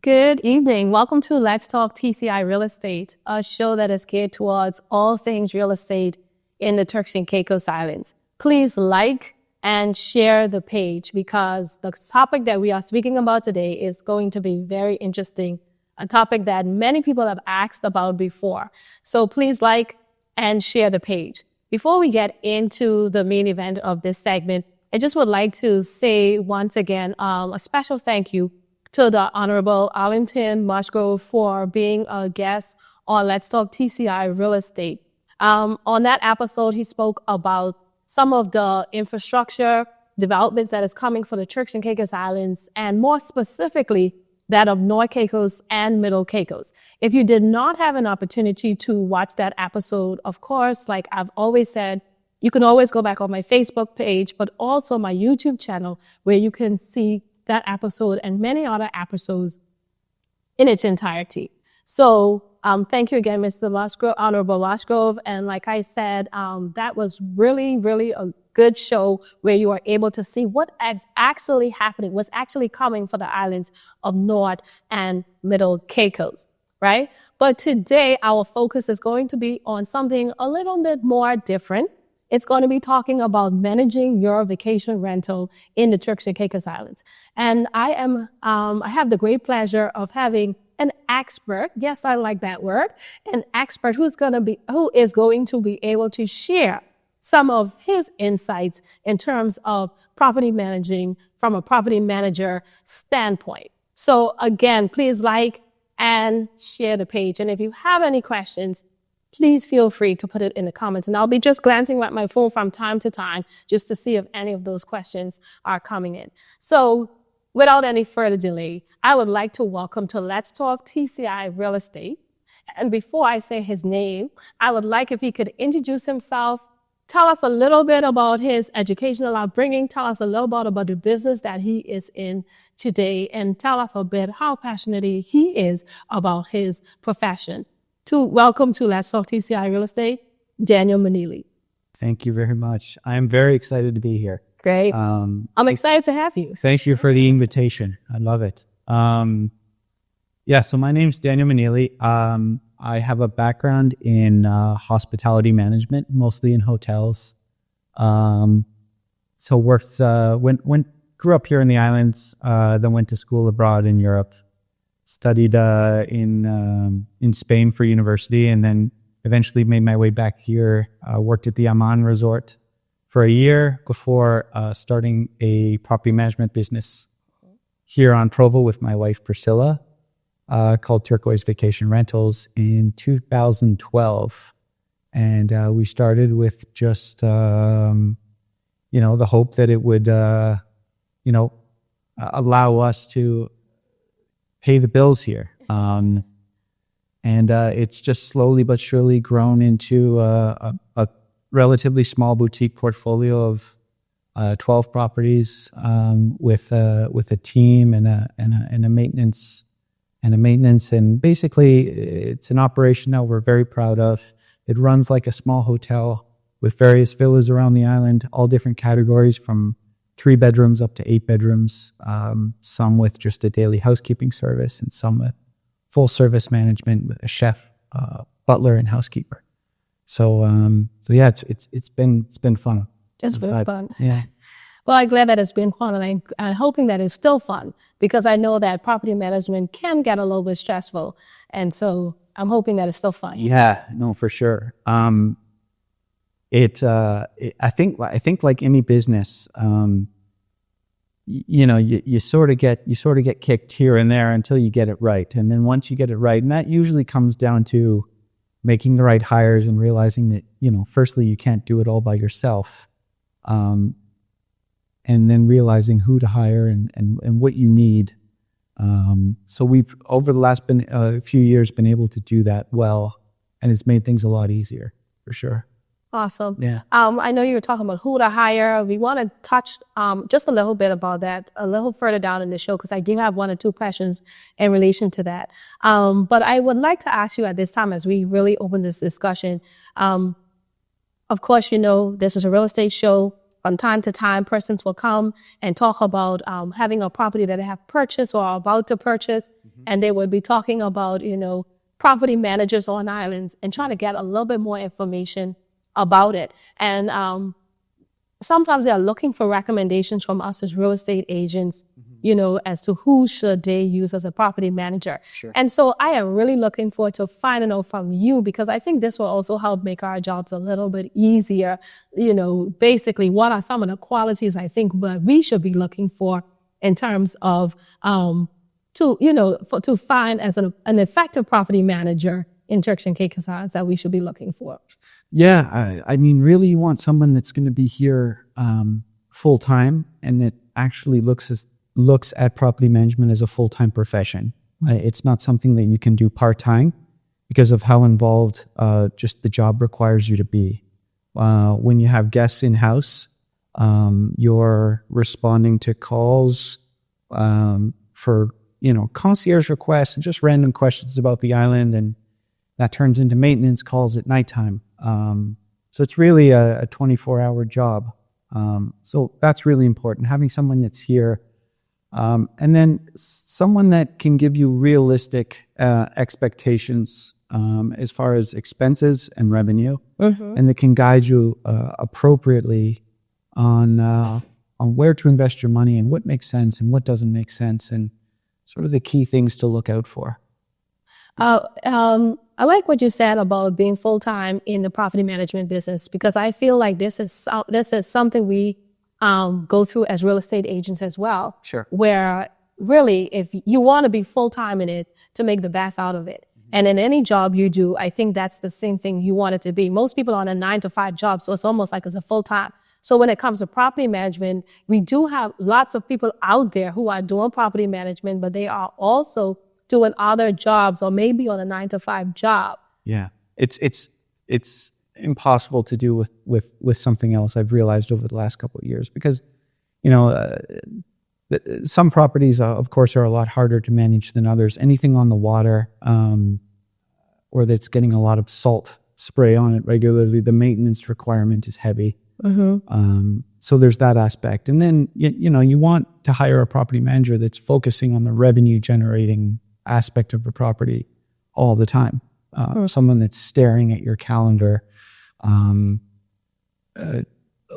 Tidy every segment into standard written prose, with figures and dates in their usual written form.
Good evening. Welcome to Let's Talk TCI Real Estate, a show that is geared towards all things real estate in the Turks and Caicos Islands. Please like and share the page because the topic that we are speaking about today is going to be very interesting, a topic that many people have asked about before. So please like and share the page. Before we get into the main event of this segment, I just would like to say once again a special thank you to the Honorable Arlington Musgrove for being a guest on Let's Talk TCI Real Estate. On that episode, he spoke about some of the infrastructure developments that is coming for the Turks and Caicos Islands, and more specifically, that of North Caicos and Middle Caicos. If you did not have an opportunity to watch that episode, of course, like I've always said, you can always go back on my Facebook page, but also my YouTube channel where you can see that episode and many other episodes in its entirety. So thank you again, Mr. Musgrove, Honorable Musgrove. And like I said, that was really, really a good show where you are able to see what is actually happening, what's actually coming for the islands of North and Middle Caicos, right? But today our focus is going to be on something a little bit more different. It's going to be talking about managing your vacation rental in the Turks and Caicos Islands. And I have the great pleasure of having an expert. Yes, I like that word. An expert who is going to be able to share some of his insights in terms of property managing from a property manager standpoint. So again, please like and share the page. And if you have any questions, please feel free to put it in the comments. And I'll be just glancing at my phone from time to time just to see if any of those questions are coming in. So without any further delay, I would like to welcome to Let's Talk TCI Real Estate. And before I say his name, I would like if he could introduce himself, tell us a little bit about his educational upbringing, tell us a little bit about the business that he is in today, and tell us a bit how passionate he is about his profession. Welcome to Let's Talk TCI Real Estate, Daniel Meneley. Thank you very much. I'm very excited to be here. Great. I'm excited to have you. Thank you for the invitation. I love it. So my name's Daniel Meneley. I have a background in hospitality management, mostly in hotels. Grew up here in the islands, then went to school abroad in Europe. Studied in Spain for university, and then eventually made my way back here. Worked at the Amman Resort for a year before starting a property management business here on Provo with my wife Priscilla, called Turquoise Vacation Rentals in 2012. And we started with just the hope that it would allow us to pay the bills here. And it's just slowly but surely grown into a relatively small boutique portfolio of 12 properties with a team and a maintenance. And basically, it's an operation that we're very proud of. It runs like a small hotel with various villas around the island, all different categories from 3 bedrooms up to 8 bedrooms, some with just a daily housekeeping service and some with full service management with a chef, butler, and housekeeper. So it's been fun. Just very fun. Yeah. Well, I'm glad that it's been fun, and I'm hoping that it's still fun because I know that property management can get a little bit stressful, and so I'm hoping that it's still fun. Yeah, no, for sure. I think like any business, you sort of get kicked here and there until you get it right. And then once you get it right, and that usually comes down to making the right hires and realizing that, firstly, you can't do it all by yourself. And then realizing who to hire and what you need. So we've, over the last few years, been able to do that well, and it's made things a lot easier, for sure. Awesome. Yeah. I know you were talking about who to hire. We want to touch just a little bit about that a little further down in the show because I do have 1 or 2 questions in relation to that. But I would like to ask you at this time as we really open this discussion. Of course, this is a real estate show. From time to time, persons will come and talk about having a property that they have purchased or are about to purchase. Mm-hmm. and they would be talking about, property managers on islands and trying to get a little bit more information about it. And sometimes they are looking for recommendations from us as real estate agents, as to who should they use as a property manager. Sure. And so I am really looking forward to finding out from you, because I think this will also help make our jobs a little bit easier. Basically, what are some of the qualities I think that we should be looking for in terms of to find as an effective property manager in Turks and Caicos Islands that we should be looking for. Yeah, I mean, really, you want someone that's going to be here full time and that actually looks at property management as a full-time profession. It's not something that you can do part-time because of how involved just the job requires you to be. When you have guests in-house, you're responding to calls for, concierge requests and just random questions about the island, and that turns into maintenance calls at nighttime. So it's really a 24-hour job. So that's really important, having someone that's here. And then someone that can give you realistic expectations as far as expenses and revenue, and that can guide you appropriately on where to invest your money and what makes sense and what doesn't make sense, and sort of the key things to look out for. I like what you said about being full-time in the property management business, because I feel like this is something we go through as real estate agents as well. Sure. Where really, if you want to be full-time in it to make the best out of it. And in any job you do, I think that's the same thing you want it to be. Most people are on a 9-to-5 job, so it's almost like it's a full-time. So when it comes to property management, we do have lots of people out there who are doing property management, but they are also doing other jobs or maybe on a 9-to-5 job. Yeah, it's impossible to do with something else, I've realized over the last couple of years, because some properties of course are a lot harder to manage than others. Anything on the water or that's getting a lot of salt spray on it regularly, the maintenance requirement is heavy. So there's that aspect. And then you want to hire a property manager that's focusing on the revenue generating aspect of the property all the time. Someone that's staring at your calendar,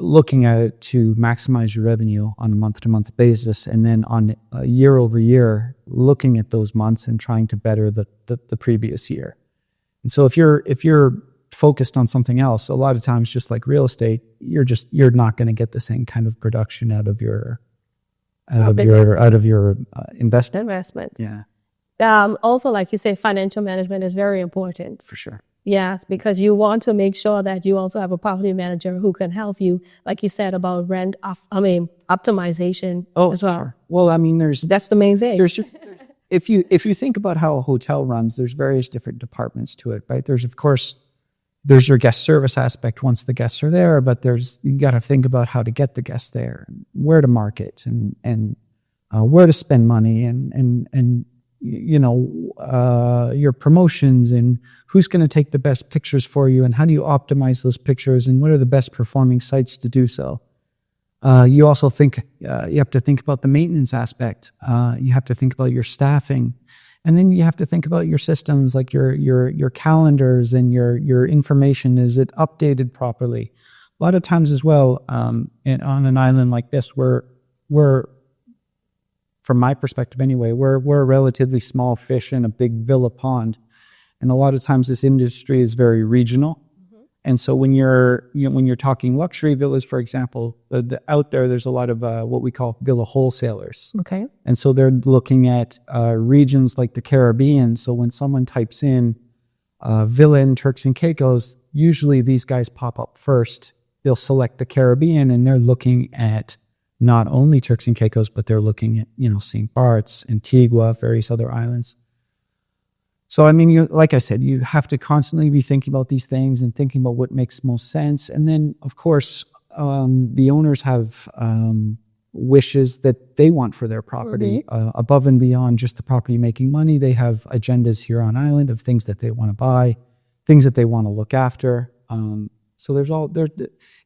looking at it to maximize your revenue on a month-to-month basis, and then on a year-over-year, looking at those months and trying to better the previous year. And so if you're focused on something else, a lot of times, just like real estate, you're not going to get the same kind of production out of your investment. Yeah. Also, like you say, financial management is very important. For sure. Yes, because you want to make sure that you also have a property manager who can help you, like you said, about optimization as well. Sure. Well, I mean, that's the main thing. If you think about how a hotel runs, there's various different departments to it, right? There's your guest service aspect once the guests are there, but you got to think about how to get the guests there, and where to market, and where to spend money, and your promotions, and who's going to take the best pictures for you, and how do you optimize those pictures, and what are the best performing sites to do so. You also you have to think about the maintenance aspect. You have to think about your staffing, and then you have to think about your systems, like your calendars and your information. Is it updated properly? A lot of times as well, on an island like this, we're from my perspective anyway, we're a relatively small fish in a big villa pond. And a lot of times this industry is very regional. And so when you're talking luxury villas, for example, out there's a lot of what we call villa wholesalers. Okay. And so they're looking at regions like the Caribbean. So when someone types in villa in Turks and Caicos, usually these guys pop up first. They'll select the Caribbean, and they're looking at not only Turks and Caicos, but they're looking at, St. Bart's, Antigua, various other islands. So, I mean, like I said, you have to constantly be thinking about these things and thinking about what makes most sense. And then, of course, the owners have wishes that they want for their property. Above and beyond just the property making money, they have agendas here on island of things that they want to buy, things that they want to look after. So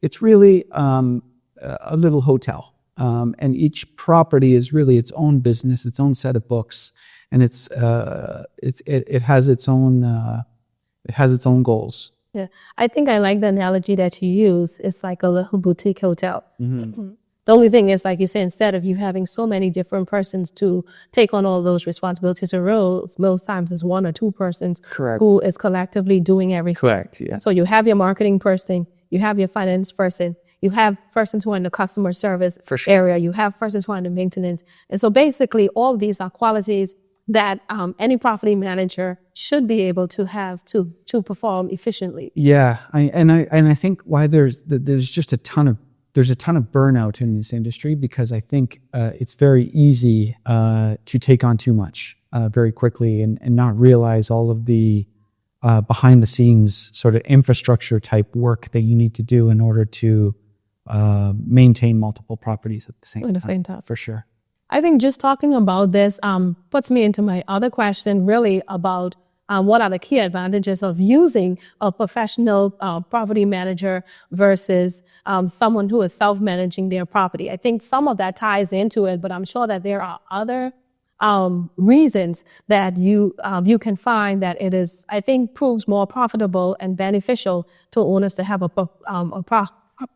it's really a little hotel. And each property is really its own business, its own set of books. and it has its own goals. Yeah, I think I like the analogy that you use. It's like a little boutique hotel. The only thing is, like you said, instead of you having so many different persons to take on all those responsibilities or roles, most times it's one or two persons Correct. who is collectively doing everything. Correct. Yeah. So you have your marketing person, you have your finance person, you have persons who are in the customer service area, you have persons who are in the maintenance. And so basically all of these are qualities that any property manager should be able to have to perform efficiently. Yeah, I think why there's just a ton of burnout in this industry, because I think it's very easy to take on too much very quickly and not realize all of the behind the scenes sort of infrastructure type work that you need to do in order to maintain multiple properties at the same time. For sure. I think just talking about this puts me into my other question, really about what are the key advantages of using a professional property manager versus someone who is self-managing their property. I think some of that ties into it, but I'm sure that there are other reasons that you can find that it is, I think, proves more profitable and beneficial to owners to have a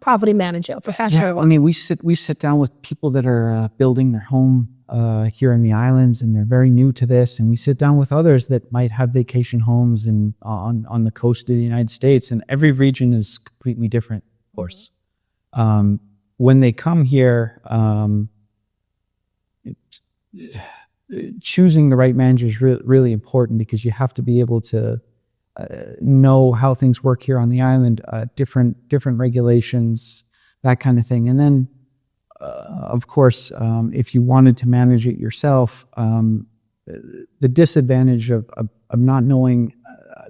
property manager, professional. Yeah, I mean, we sit down with people that are building their home here in the islands, and they're very new to this. And we sit down with others that might have vacation homes on the coast of the United States, and every region is completely different, of course. When they come here, choosing the right manager is really important, because you have to be able to know how things work here on the island, different regulations, that kind of thing. And then, of course, if you wanted to manage it yourself, the disadvantage of not knowing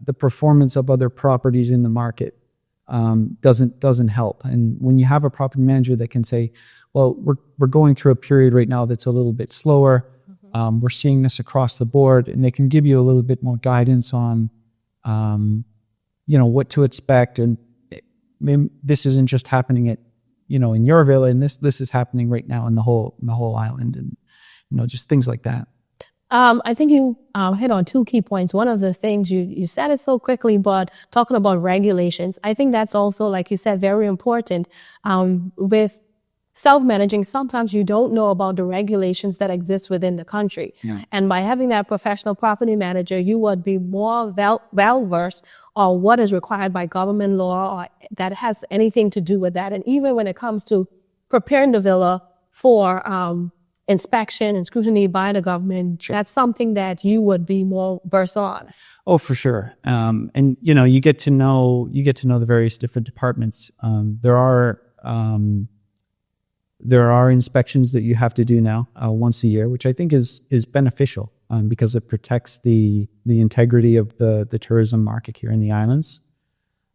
the performance of other properties in the market doesn't help. And when you have a property manager that can say, well, we're going through a period right now that's a little bit slower. We're seeing this across the board, and they can give you a little bit more guidance on what to expect. And this isn't just happening at, in your villa, and this is happening right now in the whole island, and, just things like that. I think you hit on two key points. One of the things you said it so quickly, but talking about regulations, I think that's also, like you said, very important. With self-managing, sometimes you don't know about the regulations that exist within the country. Yeah. And by having that professional property manager, you would be more well-versed on what is required by government law or that has anything to do with that. And even when it comes to preparing the villa for inspection and scrutiny by the government, that's something that you would be more versed on. Oh, for sure. And you get to know the various different departments. There are inspections that you have to do now once a year, which I think is beneficial because it protects the integrity of the tourism market here in the islands.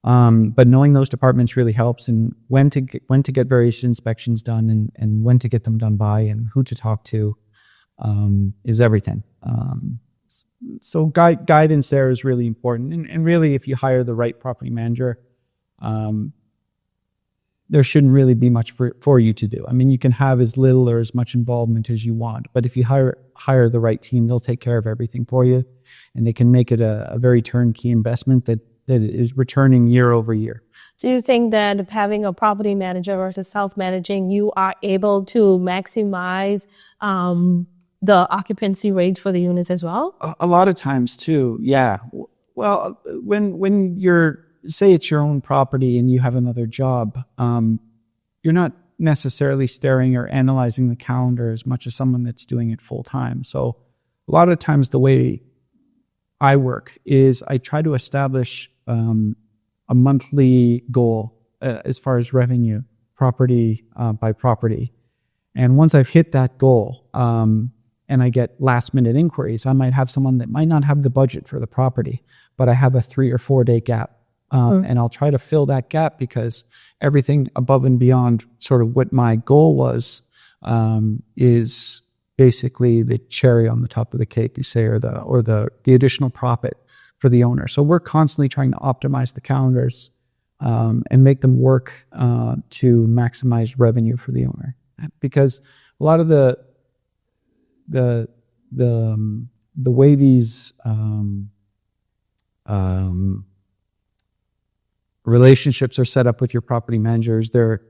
But knowing those departments really helps, and when to get various inspections done, and when to get them done by, and who to talk to is everything. So guidance there is really important, and really, if you hire the right property manager, there shouldn't really be much for you to do. I mean, you can have as little or as much involvement as you want, but if you hire the right team, they'll take care of everything for you, and they can make it a very turnkey investment that is returning year over year. Do you think that having a property manager versus self-managing, you are able to maximize the occupancy rate for the units as well? A lot of times too, yeah. Well, when say it's your own property and you have another job, you're not necessarily staring or analyzing the calendar as much as someone that's doing it full time. So a lot of times the way I work is I try to establish a monthly goal as far as revenue, property by property. And once I've hit that goal, and I get last minute inquiries, I might have someone that might not have the budget for the property, but I have a 3 or 4 day gap. And I'll try to fill that gap, because everything above and beyond sort of what my goal was is basically the cherry on the top of the cake, you say, or the additional profit for the owner. So we're constantly trying to optimize the calendars and make them work to maximize revenue for the owner, because a lot of the the way these relationships are set up with your property managers, they're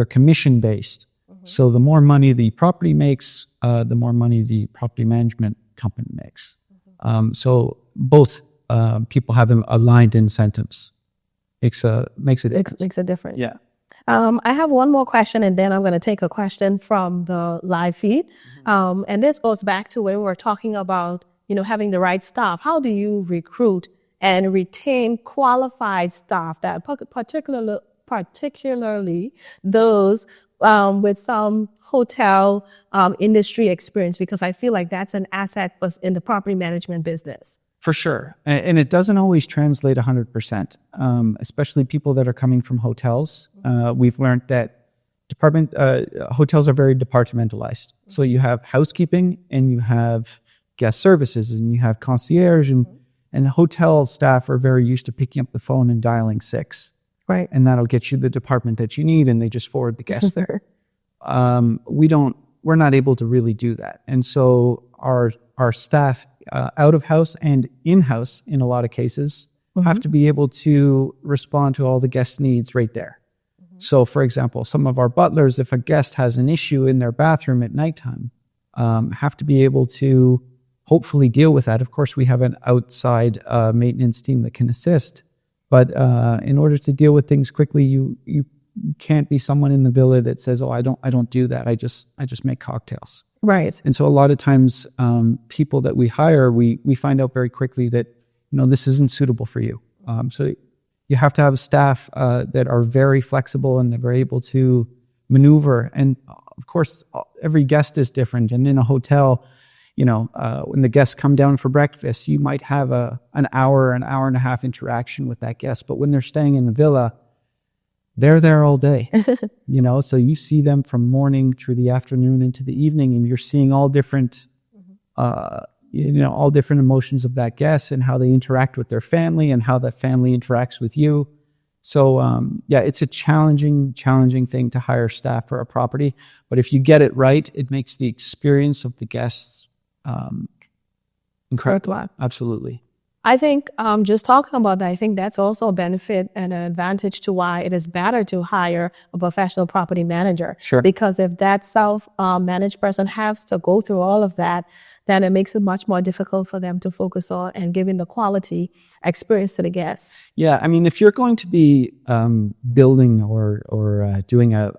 commission based. So the more money the property makes, the more money the property management company makes. So both people have aligned incentives. Makes a difference. Makes a difference. Yeah. I have one more question, and then I'm going to take a question from the live feed. And this goes back to when we were talking about, having the right staff. How do you recruit and retain qualified staff, that particularly those with some hotel industry experience? Because I feel like that's an asset in the property management business. For sure. And it doesn't always translate 100%, especially people that are coming from hotels. We've learned that hotels are very departmentalized. So you have housekeeping and you have guest services and you have concierge, and hotel staff are very used to picking up the phone and dialing 6. Right. And that'll get you the department that you need, and they just forward the guest there. We're not able to really do that. And so our staff out of house and in-house, in a lot of cases, have to be able to respond to all the guest needs right there. So, for example, some of our butlers, if a guest has an issue in their bathroom at nighttime, have to be able to hopefully deal with that. Of course, we have an outside maintenance team that can assist, but in order to deal with things quickly, you can't be someone in the villa that says, "Oh, I don't do that. I just make cocktails." Right. And so a lot of times, people that we hire, we find out very quickly that, this isn't suitable for you. So you have to have staff that are very flexible and they're very able to maneuver. And of course, every guest is different. And in a hotel, when the guests come down for breakfast, you might have an hour and a half interaction with that guest. But when they're staying in the villa, they're there all day, so you see them from morning through the afternoon into the evening, and you're seeing all different, all different emotions of that guest and how they interact with their family and how that family interacts with you. So, it's a challenging thing to hire staff for a property, but if you get it right, it makes the experience of the guests, incredible. Absolutely. I think just talking about that, I think that's also a benefit and an advantage to why it is better to hire a professional property manager. Sure. Because if that self-managed person has to go through all of that, then it makes it much more difficult for them to focus on and giving the quality experience to the guests. Yeah, I mean, if you're going to be building or doing a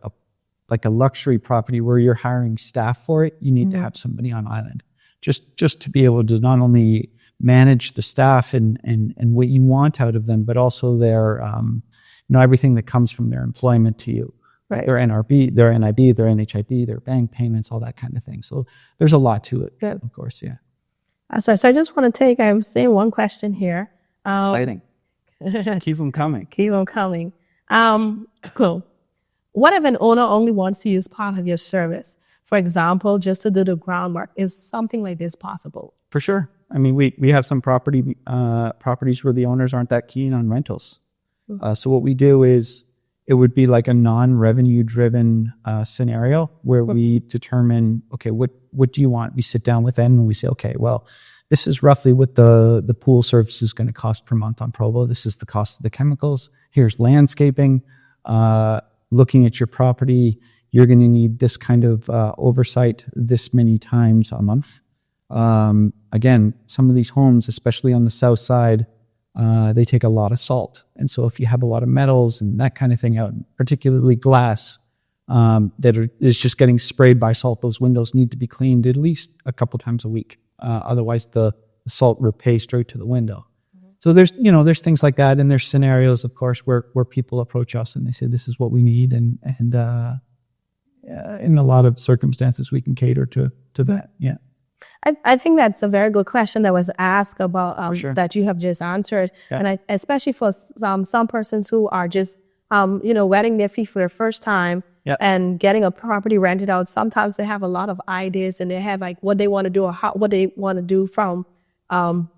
luxury property where you're hiring staff for it, you need to have somebody on island, just to be able to not only manage the staff and what you want out of them, but also their, everything that comes from their employment to you. Right. Their NRB, their NIB, their NHIB, their bank payments, all that kind of thing. So there's a lot to it, of course, yeah. So I just want to I'm seeing one question here. Exciting. Keep them coming. Keep them coming. Cool. What if an owner only wants to use part of your service? For example, just to do the groundwork. Is something like this possible? For sure. I mean, we have some properties where the owners aren't that keen on rentals. So what we do is it would be like a non-revenue driven scenario where we determine, okay, what do you want? We sit down with them and we say, okay, well, this is roughly what the pool service is going to cost per month on Provo. This is the cost of the chemicals. Here's landscaping. Looking at your property, you're going to need this kind of oversight this many times a month. Again, some of these homes, especially on the south side, they take a lot of salt. And so if you have a lot of metals and that kind of thing out, particularly glass, is just getting sprayed by salt, those windows need to be cleaned at least a couple times a week. Otherwise the salt will pay straight to the window. So there's things like that. And there's scenarios, of course, where people approach us and they say, this is what we need. And in a lot of circumstances, we can cater to that. Yeah. I think that's a very good question that was asked about Sure. that you have just answered. Yeah. And especially for some persons who are just, wetting their feet for their first time Yep. and getting a property rented out. Sometimes they have a lot of ideas and they have like what they want to do or what they want to do from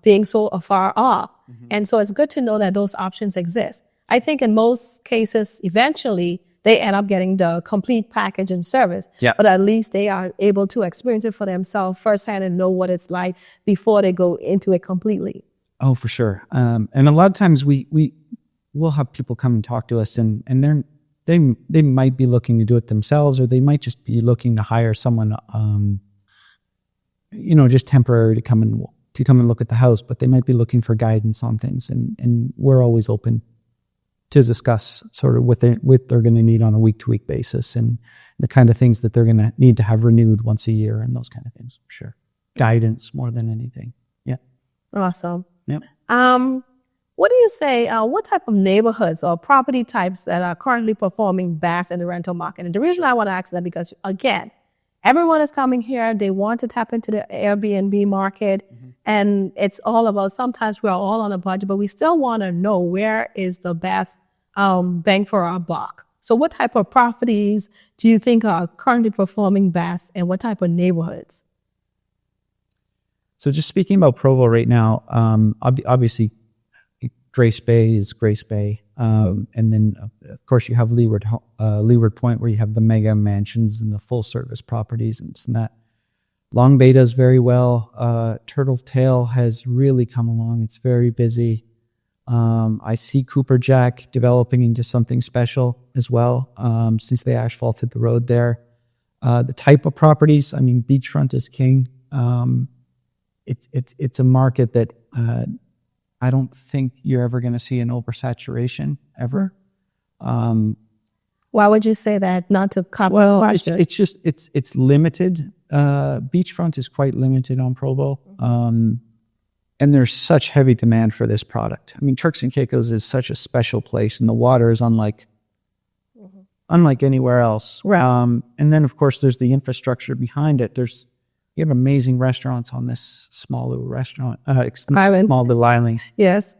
being so far off. Mm-hmm. And so it's good to know that those options exist. I think in most cases, eventually, they end up getting the complete package and service. Yeah. But at least they are able to experience it for themselves firsthand and know what it's like before they go into it completely. Oh, for sure. And a lot of times we'll have people come and talk to us, and they might be looking to do it themselves, or they might just be looking to hire someone, just temporary to come and look at the house, but they might be looking for guidance on things, and we're always open to discuss sort of what they're going to need on a week-to-week basis, and the kind of things that they're going to need to have renewed once a year, and those kind of things, for sure. Guidance more than anything. Yeah. Awesome. Yep. What do you say, what type of neighborhoods or property types that are currently performing best in the rental market? And the reason I want to ask that because, again, everyone is coming here. They want to tap into the Airbnb market. Mm-hmm. And it's all about, sometimes we're all on a budget, but we still want to know where is the best bang for our buck. So what type of properties do you think are currently performing best, and what type of neighborhoods? So just speaking about Provo right now, obviously Grace Bay is Grace Bay. And then, of course, you have Leeward Point, where you have the mega mansions and the full-service properties and this and that. Long Bay does very well. Turtle Tail has really come along. It's very busy. I see Cooper Jack developing into something special as well, since they asphalted the road there. The type of properties, I mean, beachfront is king. It's a market that I don't think you're ever going to see an oversaturation ever. Why would you say that? Not to copy. Well, it's limited. Beachfront is quite limited on Provo, and there's such heavy demand for this product. I mean, Turks and Caicos is such a special place, and the water is unlike anywhere else. Right. And then, of course, there's the infrastructure behind it. You have amazing restaurants on this small little island. Yes.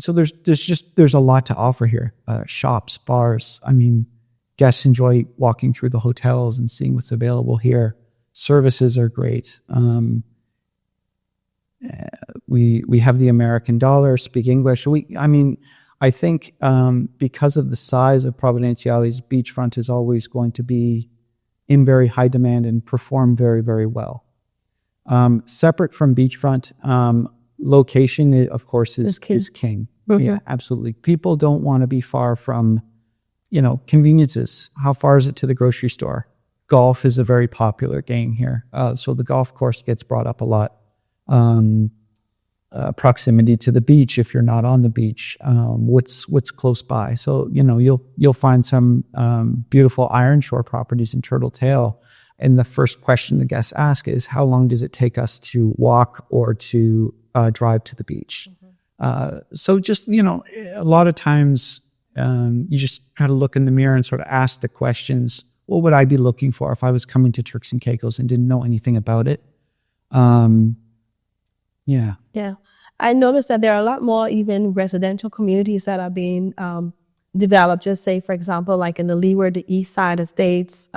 So there's a lot to offer here. Shops, bars. I mean, guests enjoy walking through the hotels and seeing what's available here. Services are great. We have the American dollar, speak English. I think because of the size of Providenciales, beachfront is always going to be in very high demand and perform very, very well. Separate from beachfront, location, of course, is king. Mm-hmm. Yeah, absolutely. People don't want to be far from, conveniences. How far is it to the grocery store? Golf is a very popular game here. So the golf course gets brought up a lot. Proximity to the beach, if you're not on the beach, what's close by. So, you'll find some beautiful iron shore properties in Turtle Tail. And the first question the guests ask is, how long does it take us to walk or to drive to the beach? Mm-hmm. So just, a lot of times you just try to look in the mirror and sort of ask the questions, what would I be looking for if I was coming to Turks and Caicos and didn't know anything about it? Yeah. Yeah. I noticed that there are a lot more even residential communities that are being developed. Just say, for example, like in the Leeward, the East Side Estates,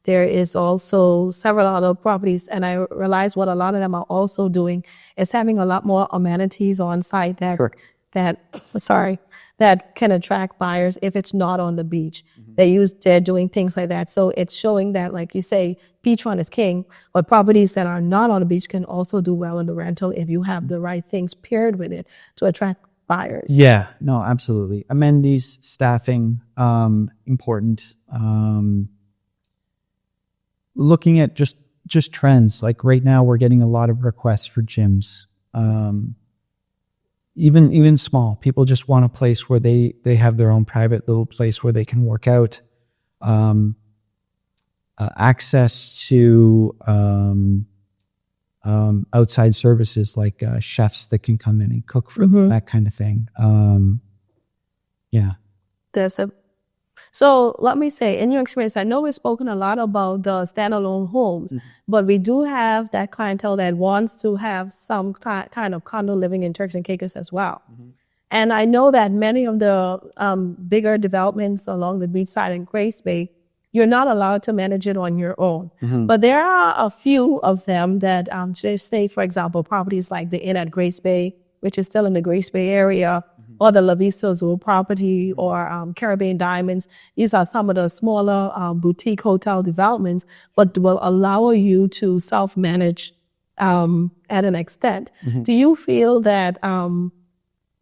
there is also several other properties. And I realize what a lot of them are also doing is having a lot more amenities on site that can attract buyers if it's not on the beach. Mm-hmm. They're doing things like that. So it's showing that, like you say, beachfront is king, but properties that are not on the beach can also do well in the rental if you have the right things paired with it to attract buyers. Yeah, no, absolutely. Amenities, staffing, important. Looking at just trends, like right now we're getting a lot of requests for gyms. Even small, people just want a place where they have their own private little place where they can work out. Access to outside services like chefs that can come in and cook for them, that kind of thing. Yeah. So let me say, in your experience, I know we've spoken a lot about the standalone homes, but we do have that clientele that wants to have some kind of condo living in Turks and Caicos as well. Mm-hmm. And I know that many of the bigger developments along the beach side in Grace Bay, you're not allowed to manage it on your own. Mm-hmm. But there are a few of them that, say, for example, properties like the Inn at Grace Bay, which is still in the Grace Bay area, or the La Vista Azul property or Caribbean Diamonds. These are some of the smaller boutique hotel developments, but will allow you to self-manage at an extent. Do you feel that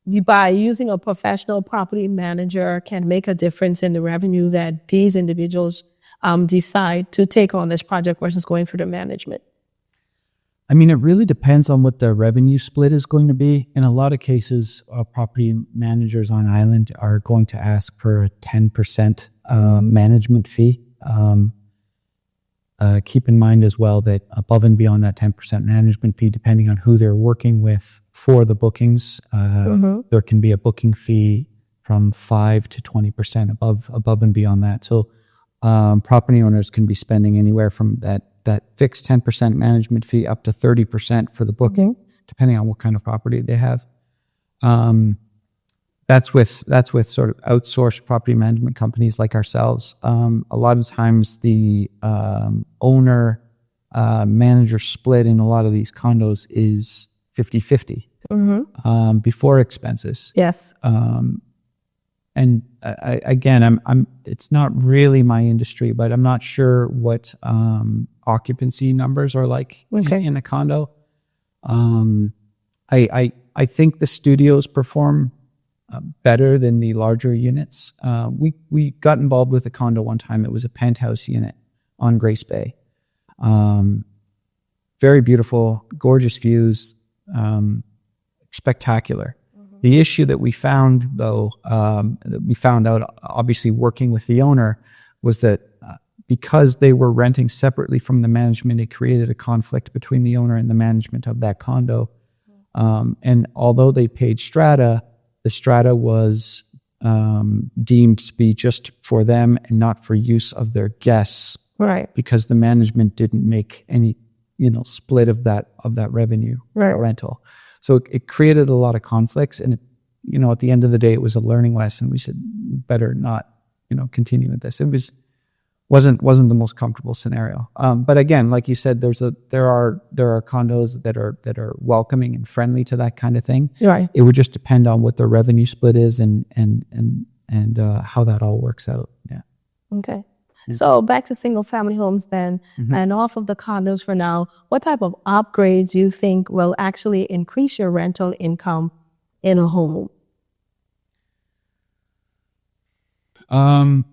by using a professional property manager can make a difference in the revenue that these individuals decide to take on this project versus going through the management? I mean, it really depends on what the revenue split is going to be. In a lot of cases, property managers on island are going to ask for a 10% management fee. Keep in mind as well that above and beyond that 10% management fee, depending on who they're working with for the bookings, there can be a booking fee from 5 to 20% above and beyond that. So property owners can be spending anywhere from that fixed 10% management fee up to 30% for the booking, depending on what kind of property they have. That's with sort of outsourced property management companies like ourselves. A lot of times the owner manager split in a lot of these condos is 50-50 before expenses. Yes. And I'm it's not really my industry, but I'm not sure what occupancy numbers are like in a condo. I think the studios perform better than the larger units. We got involved with a condo one time. It was a penthouse unit on Grace Bay. Very beautiful, gorgeous views, spectacular. The issue that we found, though, that we found out, obviously working with the owner, was that because they were renting separately from the management, it created a conflict between the owner and the management of that condo. And although they paid strata, the strata was deemed to be just for them and not for use of their guests, right? Because the management didn't make any, split of that revenue rental. So it created a lot of conflicts, and at the end of the day, it was a learning lesson. We said better not, continue with this. It wasn't the most comfortable scenario. But again, like you said, there are condos that are welcoming and friendly to that kind of thing. Right. It would just depend on what the revenue split is and how that all works out. Yeah. Okay. So back to single family homes then, and off of the condos for now, what type of upgrades you think will actually increase your rental income in a home? And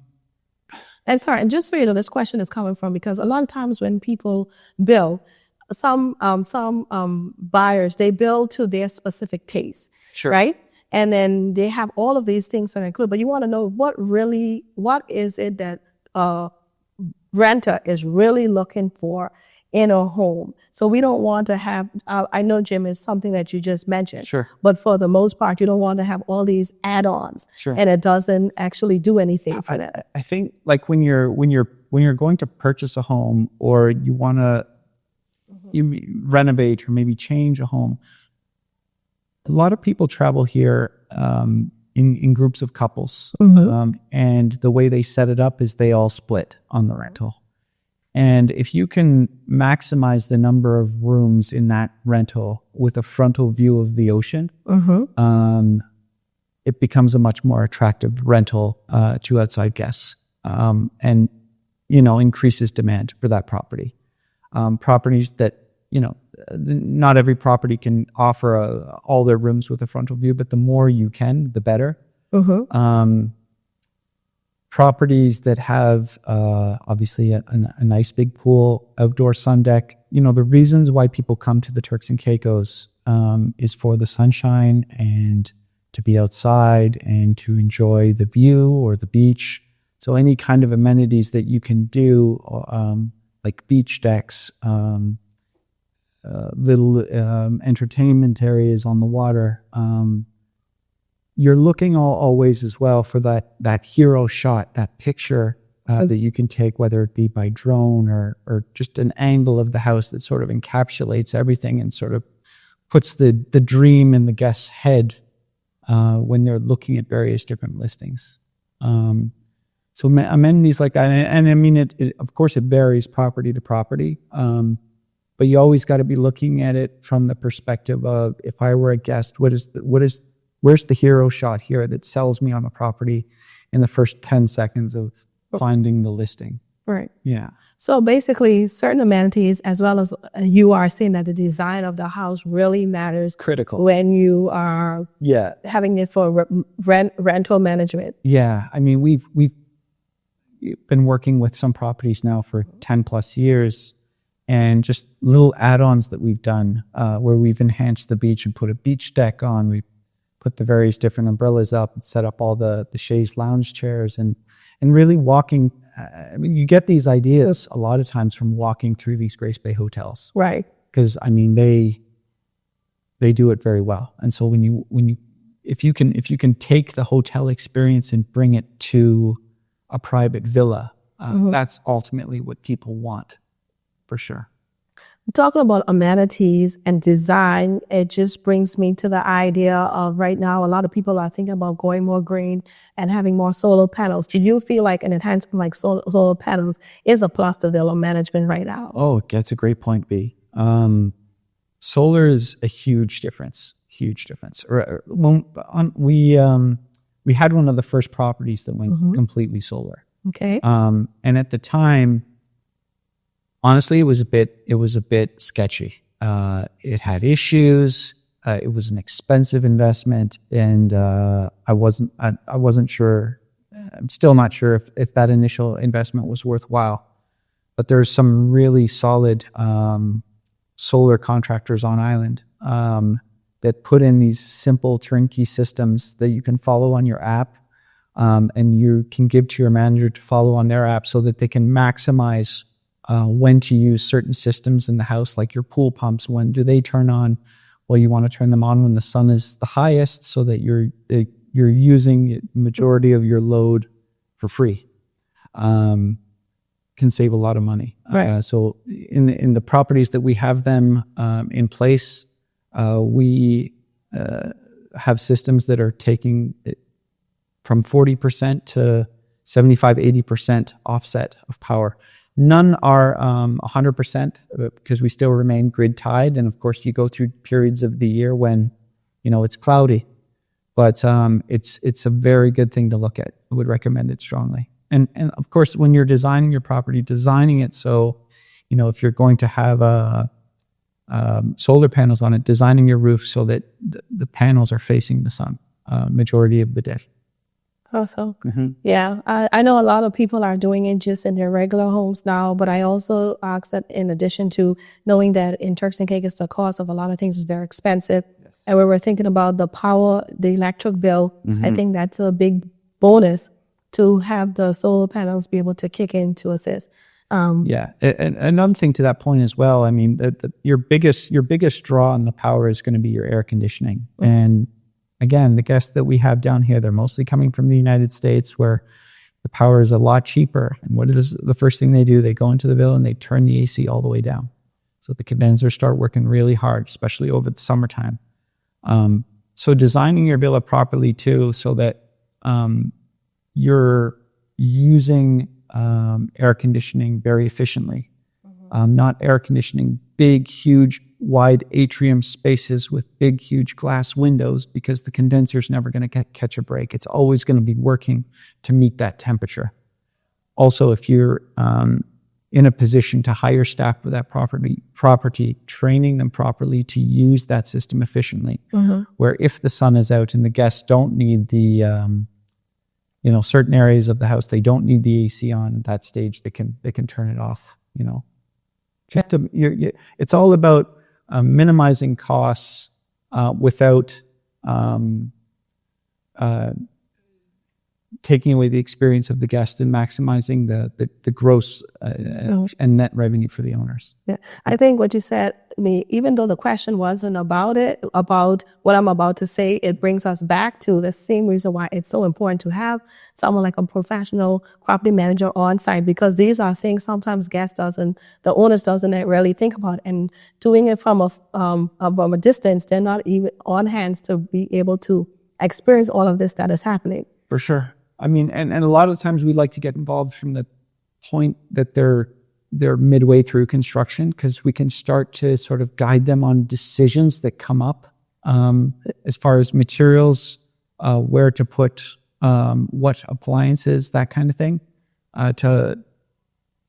sorry, and just so you know, this question is coming from, because a lot of times when people build, some buyers, they build to their specific taste, right? And then they have all of these things that include, but you want to know what is it that renter is really looking for in a home. So we don't want to have, I know gym is something that you just mentioned, but for the most part, you don't want to have all these add-ons, and it doesn't actually do anything for them. I think like when you're going to purchase a home, or you want to you renovate or maybe change a home, a lot of people travel here in groups of couples. And the way they set it up is they all split on the rental. And if you can maximize the number of rooms in that rental with a frontal view of the ocean, it becomes a much more attractive rental to outside guests, and increases demand for that property. Properties that not every property can offer all their rooms with a frontal view, but the more you can, the better. Properties that have obviously a nice big pool, outdoor sun deck. The reasons why people come to the Turks and Caicos is for the sunshine and to be outside and to enjoy the view or the beach. So any kind of amenities that you can do, like beach decks, little entertainment areas on the water. You're looking always as well for that hero shot, that picture that you can take, whether it be by drone or just an angle of the house that sort of encapsulates everything and sort of puts the dream in the guest's head when they're looking at various different listings. So amenities like that, and I mean, it of course it varies property to property, but you always got to be looking at it from the perspective of, if I were a guest, what is where's the hero shot here that sells me on the property in the first 10 seconds of finding the listing. Right. Yeah. So basically, certain amenities, as well as you are saying that the design of the house really matters. Critical. When you are having it for rental management. Yeah. I mean, we've been working with some properties now for 10 plus years, and just little add-ons that we've done where we've enhanced the beach and put a beach deck on. We put the various different umbrellas up and set up all the chaise lounge chairs and really walking. I mean, you get these ideas a lot of times from walking through these Grace Bay hotels. Right. Because, I mean, they do it very well. And so if you can take the hotel experience and bring it to a private villa, that's ultimately what people want, for sure. Talking about amenities and design, it just brings me to the idea of right now, a lot of people are thinking about going more green and having more solar panels. Do you feel like an enhancement like solar panels is a plus to villa management right now? Oh, that's a great point, B. Solar is a huge difference. Huge difference. We had one of the first properties that went completely solar. Okay. And at the time, honestly, it was a bit sketchy. It had issues. It was an expensive investment, and I wasn't sure. I'm still not sure if that initial investment was worthwhile. But there's some really solid solar contractors on island that put in these simple turnkey systems that you can follow on your app, and you can give to your manager to follow on their app, so that they can maximize when to use certain systems in the house, like your pool pumps. When do they turn on? Well, you want to turn them on when the sun is the highest, so that you're using the majority of your load for free. Can save a lot of money. Right. So in the properties that we have them in place, we have systems that are taking it from 40% to 75, 80% offset of power. None are 100% because we still remain grid tied. And of course, you go through periods of the year when, it's cloudy. But it's a very good thing to look at. I would recommend it strongly. And of course, when you're designing your property, designing it so, if you're going to have solar panels on it, designing your roof so that the panels are facing the sun majority of the day. Also, yeah, I know a lot of people are doing it just in their regular homes now, but I also ask that in addition to knowing that in Turks and Caicos, the cost of a lot of things is very expensive. Yes. And when we're thinking about the electric bill, I think that's a big bonus to have the solar panels be able to kick in to assist. Yeah. And another thing to that point as well, I mean, your biggest draw on the power is going to be your air conditioning. And again, the guests that we have down here, they're mostly coming from the United States, where the power is a lot cheaper. And what is the first thing they do? They go into the villa and they turn the AC all the way down. So the condensers start working really hard, especially over the summertime. So designing your villa properly too, so that you're using air conditioning very efficiently. Not air conditioning big, huge, wide atrium spaces with big, huge glass windows, because the condenser's never going to catch a break. It's always going to be working to meet that temperature. Also, if you're in a position to hire staff for that property, training them properly to use that system efficiently, where if the sun is out and the guests don't need the certain areas of the house, they don't need the AC on at that stage, they can turn it off. It's all about minimizing costs without taking away the experience of the guest, and maximizing the gross and net revenue for the owners. Yeah, I think what you said, even though the question wasn't about what I'm about to say, it brings us back to the same reason why it's so important to have someone like a professional property manager on site, because these are things sometimes the owners doesn't really think about, and doing it from a distance, they're not even on hands to be able to experience all of this that is happening. For sure. I mean, and a lot of times we like to get involved from the point that they're midway through construction, because we can start to sort of guide them on decisions that come up as far as materials, where to put what appliances, that kind of thing,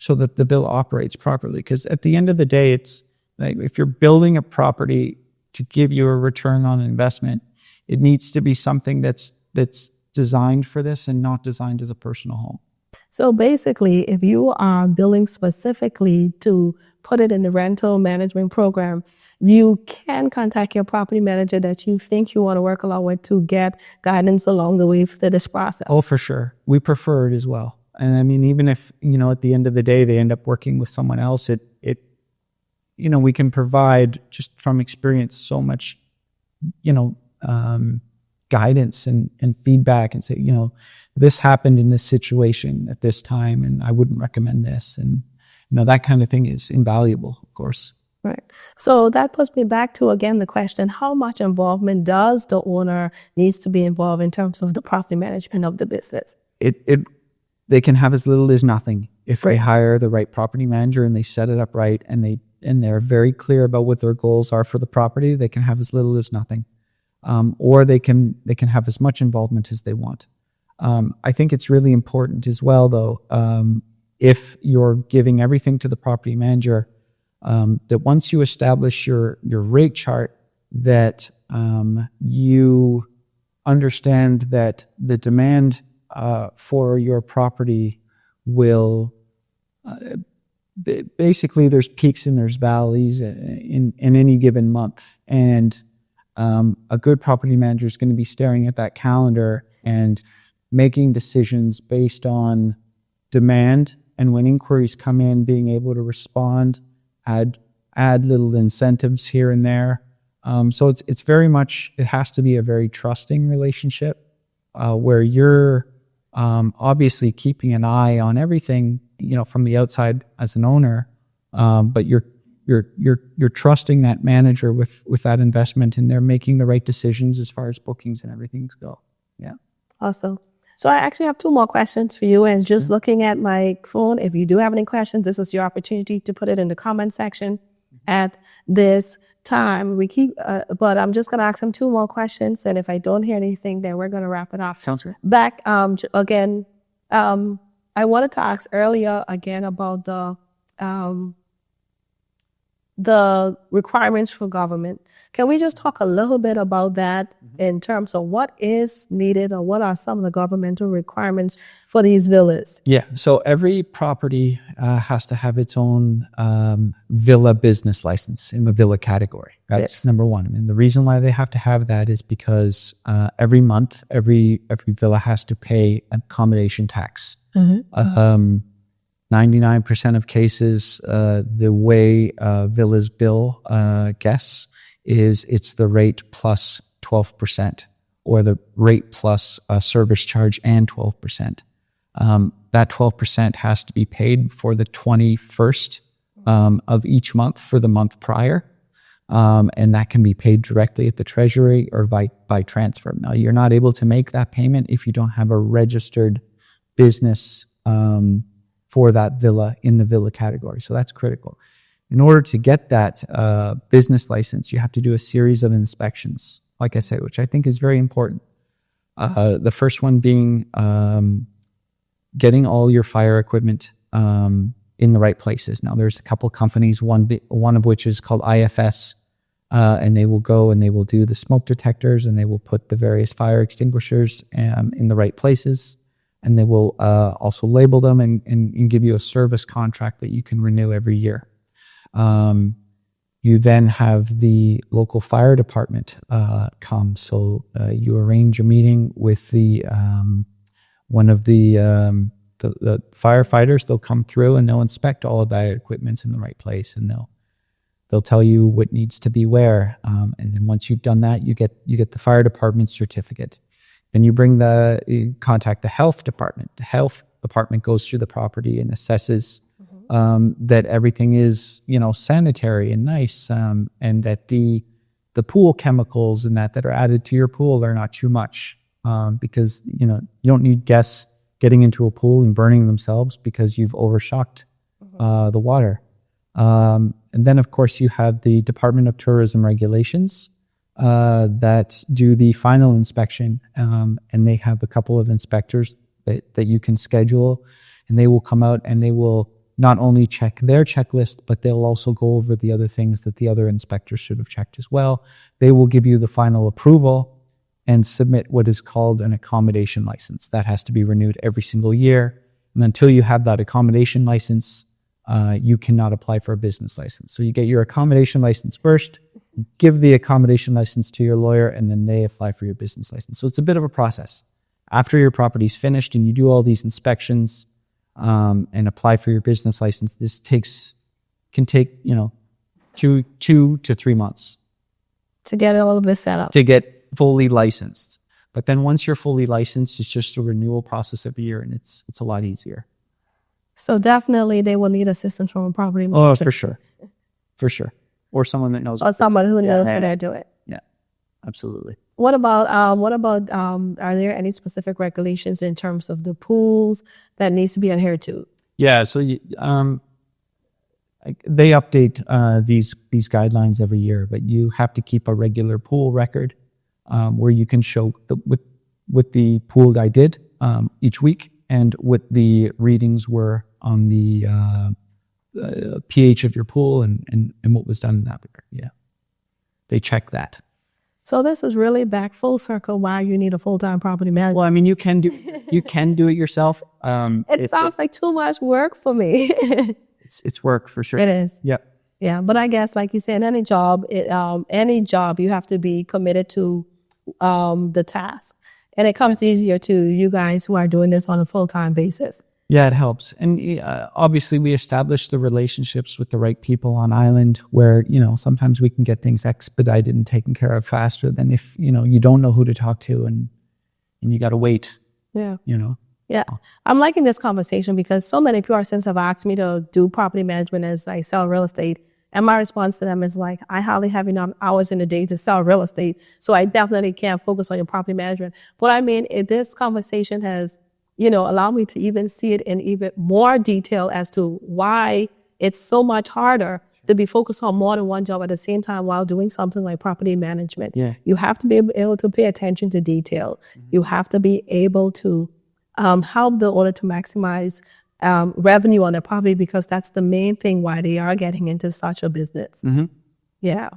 so that the bill operates properly. Because at the end of the day, it's like if you're building a property to give you a return on investment, it needs to be something that's designed for this and not designed as a personal home. So basically, if you are building specifically to put it in the rental management program, you can contact your property manager that you think you want to work along with to get guidance along the way through this process. Oh, for sure. We prefer it as well. And I mean, even if, at the end of the day, they end up working with someone else, we can provide just from experience so much, guidance and feedback and say, this happened in this situation at this time, and I wouldn't recommend this. And, that kind of thing is invaluable, of course. Right. So that puts me back to, again, the question, how much involvement does the owner needs to be involved in terms of the property management of the business? They can have as little as nothing if they hire the right property manager and they set it up right and they're very clear about what their goals are for the property. They can have as little as nothing, or they can have as much involvement as they want. I think it's really important as well, though, if you're giving everything to the property manager, that once you establish your rate chart, that you understand that the demand for your property will basically, there's peaks and there's valleys in any given month, and a good property manager is going to be staring at that calendar and making decisions based on demand, and when inquiries come in, being able to respond, add little incentives here and there. So it's very much, it has to be a very trusting relationship where you're obviously keeping an eye on everything, from the outside as an owner, but you're trusting that manager with that investment, and they're making the right decisions as far as bookings and everything go. Yeah. Awesome. So I actually have two more questions for you, and just looking at my phone, if you do have any questions, this is your opportunity to put it in the comment section at this time. But I'm just going to ask them two more questions, and if I don't hear anything, then we're going to wrap it up. Sounds good. Back again, I wanted to ask earlier again about the requirements for government. Can we just talk a little bit about that in terms of what is needed, or what are some of the governmental requirements for these villas? Yeah, so every property has to have its own villa business license in the villa category. That's number one. And the reason why they have to have that is because every month, every villa has to pay an accommodation tax. 99% of cases, the way villas bill guests is it's the rate plus 12%, or the rate plus service charge and 12%. That 12% has to be paid for the 21st of each month for the month prior. And that can be paid directly at the treasury or by transfer. Now, you're not able to make that payment if you don't have a registered business for that villa in the villa category. So that's critical. In order to get that business license, you have to do a series of inspections, like I said, which I think is very important. The first one being getting all your fire equipment in the right places. Now, there's a couple companies, one of which is called IFS, and they will go and they will do the smoke detectors, and they will put the various fire extinguishers in the right places, and they will also label them and give you a service contract that you can renew every year. You then have the local fire department come. So you arrange a meeting with one of the firefighters. They'll come through and they'll inspect all of that equipment in the right place, and they'll tell you what needs to be where. And then once you've done that, you get the fire department certificate. Then you contact the health department. The health department goes through the property and assesses that everything is, sanitary and nice, and that the pool chemicals and that are added to your pool are not too much, because you don't need guests getting into a pool and burning themselves because you've overshocked the water. And then, of course, you have the Department of Tourism regulations, that do the final inspection, and they have a couple of inspectors that you can schedule, and they will come out and they will not only check their checklist, but they'll also go over the other things that the other inspectors should have checked as well. They will give you the final approval and submit what is called an accommodation license. That has to be renewed every single year. And until you have that accommodation license, you cannot apply for a business license. So you get your accommodation license first, give the accommodation license to your lawyer, and then they apply for your business license. So it's a bit of a process. After your property's finished and you do all these inspections and apply for your business license, this can take 2 to 3 months to get all of this set up. To get fully licensed. But then once you're fully licensed, it's just a renewal process every year, and it's a lot easier. So definitely they will need assistance from a property Oh, manager. for sure. Or someone that knows. Or someone who knows how they're doing. Yeah, absolutely. What about are there any specific regulations in terms of the pools that needs to be adhered to? Yeah, so they update these guidelines every year, but you have to keep a regular pool record where you can show what the pool guy did each week and what the readings were on the pH of your pool and what was done in that regard. Yeah, they check that. So this is really back full circle why you need a full-time property manager. Well, I mean, you can do it yourself. It sounds like too much work for me. It's work for sure. It is. Yeah. Yeah, but I guess like you said, any job you have to be committed to the task, and it comes easier to you guys who are doing this on a full-time basis. Yeah, it helps. And obviously we establish the relationships with the right people on island where, sometimes we can get things expedited and taken care of faster than if, you don't know who to talk to and you got to wait. Yeah. Yeah. I'm liking this conversation because so many PRCNs have asked me to do property management as I sell real estate. And my response to them is like, I hardly have enough hours in a day to sell real estate. So I definitely can't focus on your property management. But I mean, this conversation has allow me to even see it in even more detail as to why it's so much harder to be focused on more than one job at the same time while doing something like property management. Yeah. You have to be able to pay attention to detail. Mm-hmm. You have to be able to help the owner to maximize revenue on their property because that's the main thing why they are getting into such a business. Mm-hmm. Yeah.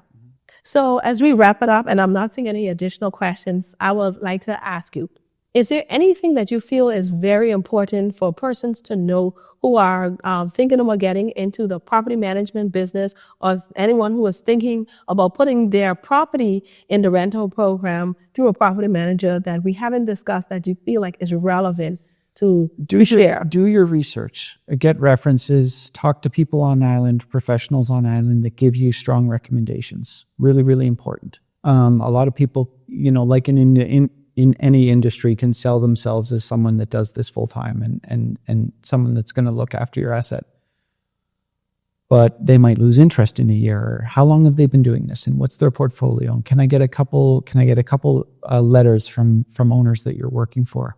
So as we wrap it up, and I'm not seeing any additional questions, I would like to ask you, is there anything that you feel is very important for persons to know who are thinking about getting into the property management business, or anyone who is thinking about putting their property in the rental program through a property manager that we haven't discussed that you feel like is relevant to share? Do your research. Get references. Talk to people on island, professionals on island that give you strong recommendations. Really, really important. A lot of people, like in any industry can sell themselves as someone that does this full time and someone that's going to look after your asset. But they might lose interest in a year. Or how long have they been doing this and what's their portfolio? Can I get a couple letters from owners that you're working for?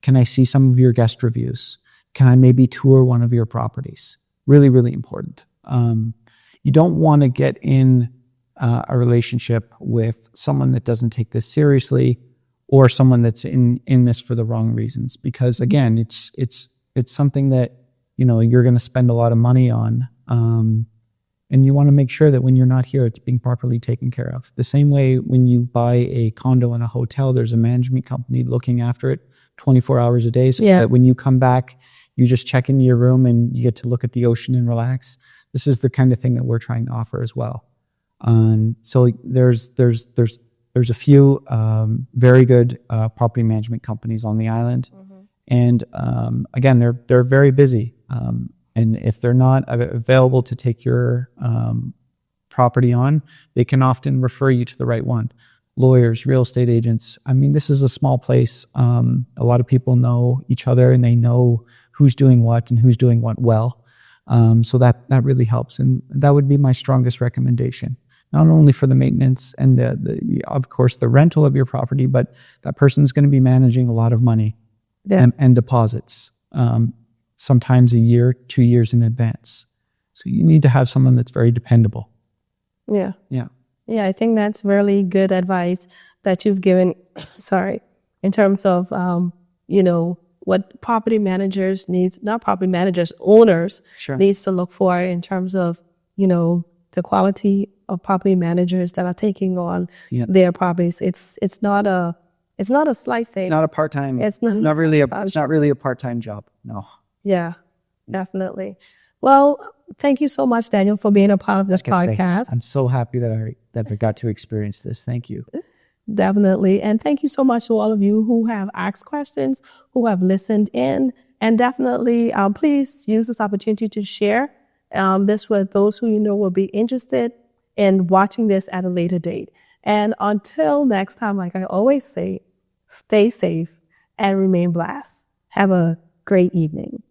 Can I see some of your guest reviews? Can I maybe tour one of your properties? Really, really important. You don't want to get in a relationship with someone that doesn't take this seriously or someone that's in this for the wrong reasons. Because again, it's something that, you're going to spend a lot of money on. And you want to make sure that when you're not here, it's being properly taken care of. The same way when you buy a condo in a hotel, there's a management company looking after it 24 hours a day. So that when you come back, you just check into your room and you get to look at the ocean and relax. This is the kind of thing that we're trying to offer as well. So there's a few very good property management companies on the island, and again they're very busy. And if they're not available to take your property on, they can often refer you to the right one. Lawyers, real estate agents. I mean, this is a small place. A lot of people know each other and they know who's doing what and who's doing what well. So that really helps, and that would be my strongest recommendation. Not only for the maintenance and of course the rental of your property, but that person's going to be managing a lot of money and deposits, sometimes a year, 2 years in advance. So you need to have someone that's very dependable. Yeah. Yeah. Yeah, I think that's really good advice that you've given, sorry, in terms of, what property managers needs, not property managers, owners Sure. needs to look for in terms of, the quality of property managers that are taking on Yeah. their properties. It's not a slight thing. It's not a part-time. It's not- It's not really a part-time job. No. Yeah, definitely. Well, thank you so much, Daniel, for being a part of this podcast. I'm so happy that I got to experience this. Thank you. Definitely. And thank you so much to all of you who have asked questions, who have listened in. And definitely, please use this opportunity to share this with those who you know will be interested in watching this at a later date. And until next time, like I always say, stay safe and remain blessed. Have a great evening.